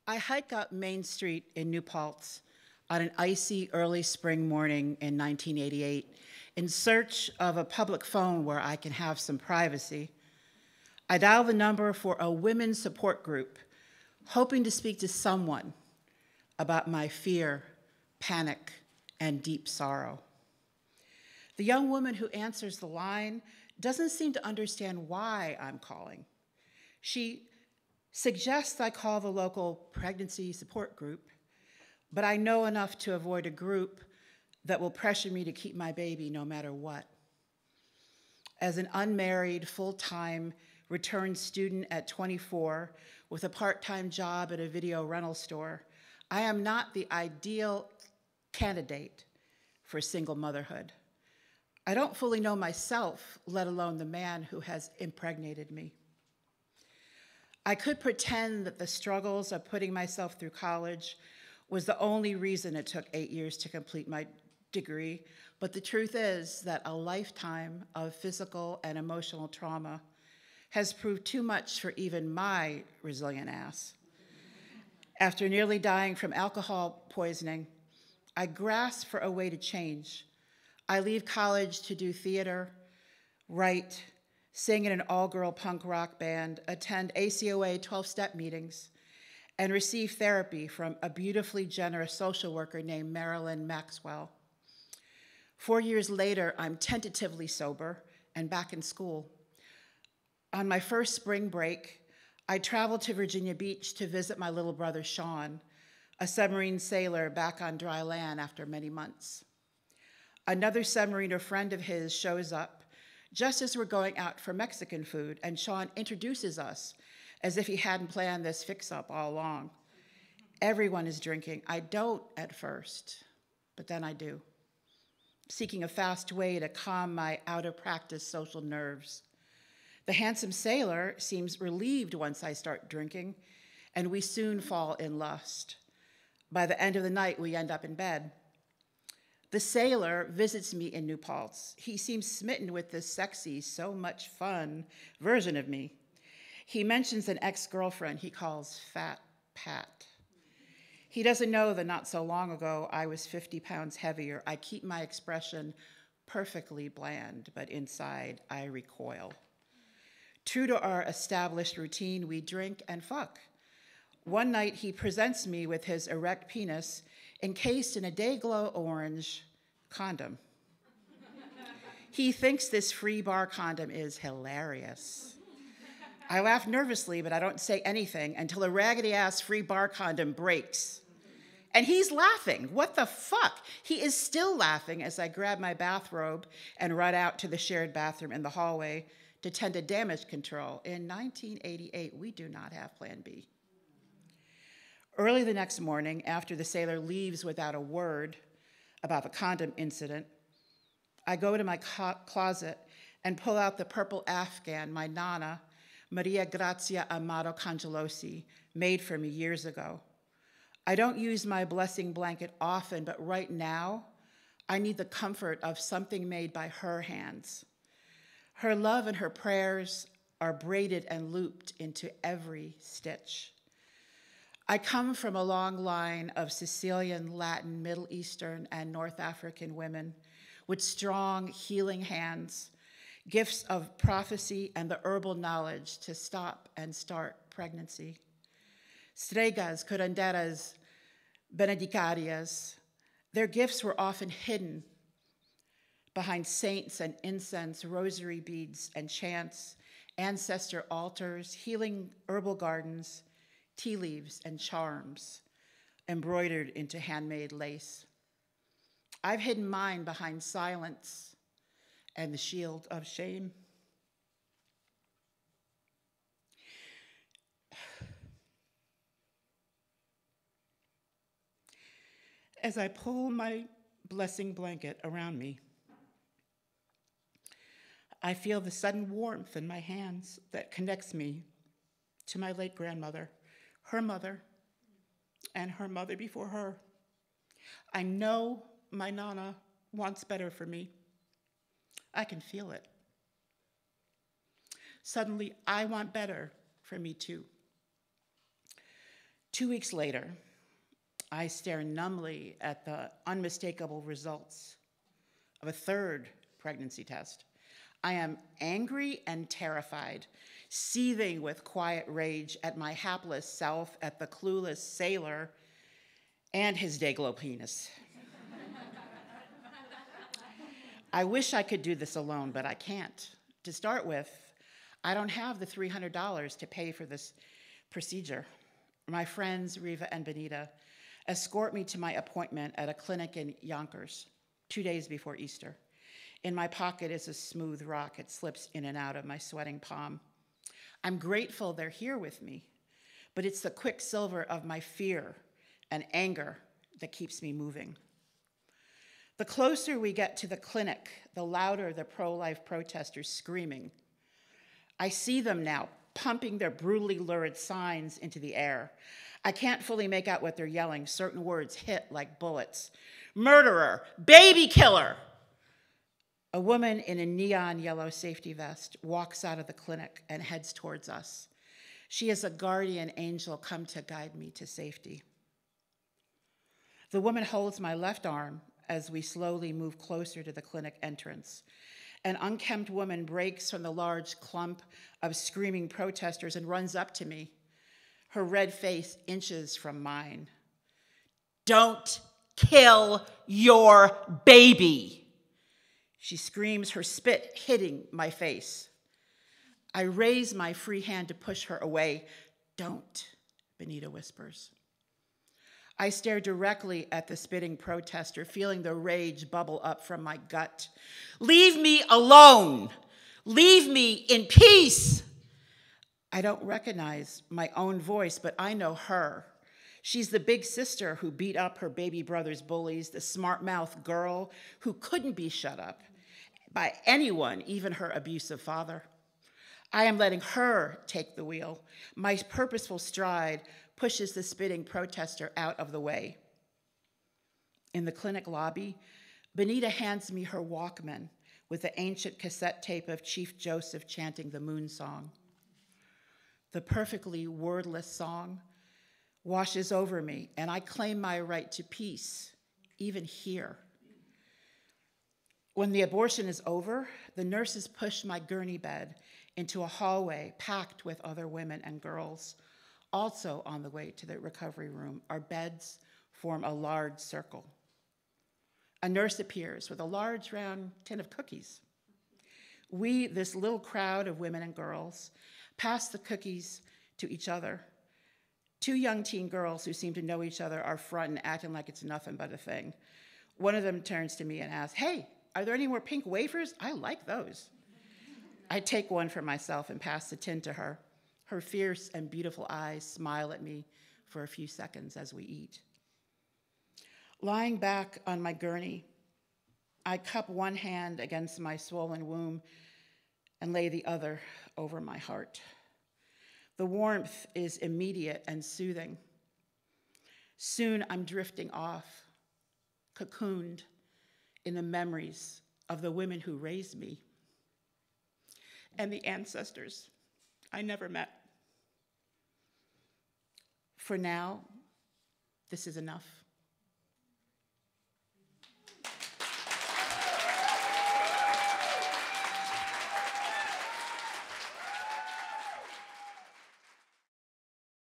I hike up Main Street in New Paltz on an icy early spring morning in 1988 in search of a public phone where I can have some privacy. I dial the number for a women's support group, hoping to speak to someone about my fear, panic, and deep sorrow. The young woman who answers the line doesn't seem to understand why I'm calling. She suggests I call the local pregnancy support group, but I know enough to avoid a group that will pressure me to keep my baby no matter what. As an unmarried, full-time returned student at 24 with a part-time job at a video rental store, I am not the ideal candidate for single motherhood. I don't fully know myself, let alone the man who has impregnated me. I could pretend that the struggles of putting myself through college was the only reason it took 8 years to complete my degree, but the truth is that a lifetime of physical and emotional trauma has proved too much for even my resilient ass. After nearly dying from alcohol poisoning, I grasp for a way to change. I leave college to do theater, write, sing in an all-girl punk rock band, attend ACOA 12-step meetings, and receive therapy from a beautifully generous social worker named Marilyn Maxwell. 4 years later, I'm tentatively sober and back in school. On my first spring break, I traveled to Virginia Beach to visit my little brother, Sean, a submarine sailor back on dry land after many months. Another submariner friend of his shows up just as we're going out for Mexican food, and Sean introduces us as if he hadn't planned this fix-up all along. Everyone is drinking. I don't at first, but then I do, seeking a fast way to calm my out-of-practice social nerves. The handsome sailor seems relieved once I start drinking, and we soon fall in lust. By the end of the night, we end up in bed. The sailor visits me in New Paltz. He seems smitten with this sexy, so much fun version of me. He mentions an ex-girlfriend he calls Fat Pat. He doesn't know that not so long ago I was 50 pounds heavier. I keep my expression perfectly bland, but inside I recoil. True to our established routine, we drink and fuck. One night he presents me with his erect penis encased in a day-glow orange condom. He thinks this free bar condom is hilarious. I laugh nervously, but I don't say anything until a raggedy-ass free bar condom breaks. And he's laughing. What the fuck? He is still laughing as I grab my bathrobe and run out to the shared bathroom in the hallway to tend to damage control. In 1988, we do not have Plan B. Early the next morning, after the sailor leaves without a word about the condom incident, I go to my closet and pull out the purple Afghan my Nana, Maria Grazia Amado Cangelosi, made for me years ago. I don't use my blessing blanket often, but right now, I need the comfort of something made by her hands. Her love and her prayers are braided and looped into every stitch. I come from a long line of Sicilian, Latin, Middle Eastern, and North African women with strong, healing hands, gifts of prophecy, and the herbal knowledge to stop and start pregnancy. Stregas, curanderas, benedicarias, their gifts were often hidden behind saints and incense, rosary beads and chants, ancestor altars, healing herbal gardens, tea leaves and charms embroidered into handmade lace. I've hidden mine behind silence and the shield of shame. As I pull my blessing blanket around me, I feel the sudden warmth in my hands that connects me to my late grandmother, her mother, and her mother before her. I know my Nana wants better for me. I can feel it. Suddenly, I want better for me too. 2 weeks later, I stare numbly at the unmistakable results of a third pregnancy test. I am angry and terrified, seething with quiet rage at my hapless self, at the clueless sailor, and his day-glow penis. I wish I could do this alone, but I can't. To start with, I don't have the $300 to pay for this procedure. My friends, Riva and Benita, escort me to my appointment at a clinic in Yonkers 2 days before Easter. In my pocket is a smooth rock. It slips in and out of my sweating palm. I'm grateful they're here with me, but it's the quicksilver of my fear and anger that keeps me moving. The closer we get to the clinic, the louder the pro-life protesters screaming. I see them now, pumping their brutally lurid signs into the air. I can't fully make out what they're yelling. Certain words hit like bullets. Murderer, baby killer. A woman in a neon yellow safety vest walks out of the clinic and heads towards us. She is a guardian angel come to guide me to safety. The woman holds my left arm as we slowly move closer to the clinic entrance. An unkempt woman breaks from the large clump of screaming protesters and runs up to me, her red face inches from mine. Don't kill your baby. She screams, her spit hitting my face. I raise my free hand to push her away. Don't, Benita whispers. I stare directly at the spitting protester, feeling the rage bubble up from my gut. Leave me alone. Leave me in peace. I don't recognize my own voice, but I know her. She's the big sister who beat up her baby brother's bullies, the smart-mouthed girl who couldn't be shut up by anyone, even her abusive father. I am letting her take the wheel. My purposeful stride pushes the spitting protester out of the way. In the clinic lobby, Benita hands me her Walkman with the ancient cassette tape of Chief Joseph chanting the Moon Song. The perfectly wordless song washes over me, and I claim my right to peace, even here. When the abortion is over, the nurses push my gurney bed into a hallway packed with other women and girls, also on the way to the recovery room. Our beds form a large circle. A nurse appears with a large round tin of cookies. We, this little crowd of women and girls, pass the cookies to each other. 2 young teen girls who seem to know each other are front and acting like it's nothing but a thing. One of them turns to me and asks, "Hey, are there any more pink wafers? I like those." I take one for myself and pass the tin to her. Her fierce and beautiful eyes smile at me for a few seconds as we eat. Lying back on my gurney, I cup one hand against my swollen womb and lay the other over my heart. The warmth is immediate and soothing. Soon I'm drifting off, cocooned in the memories of the women who raised me and the ancestors I never met. For now, this is enough.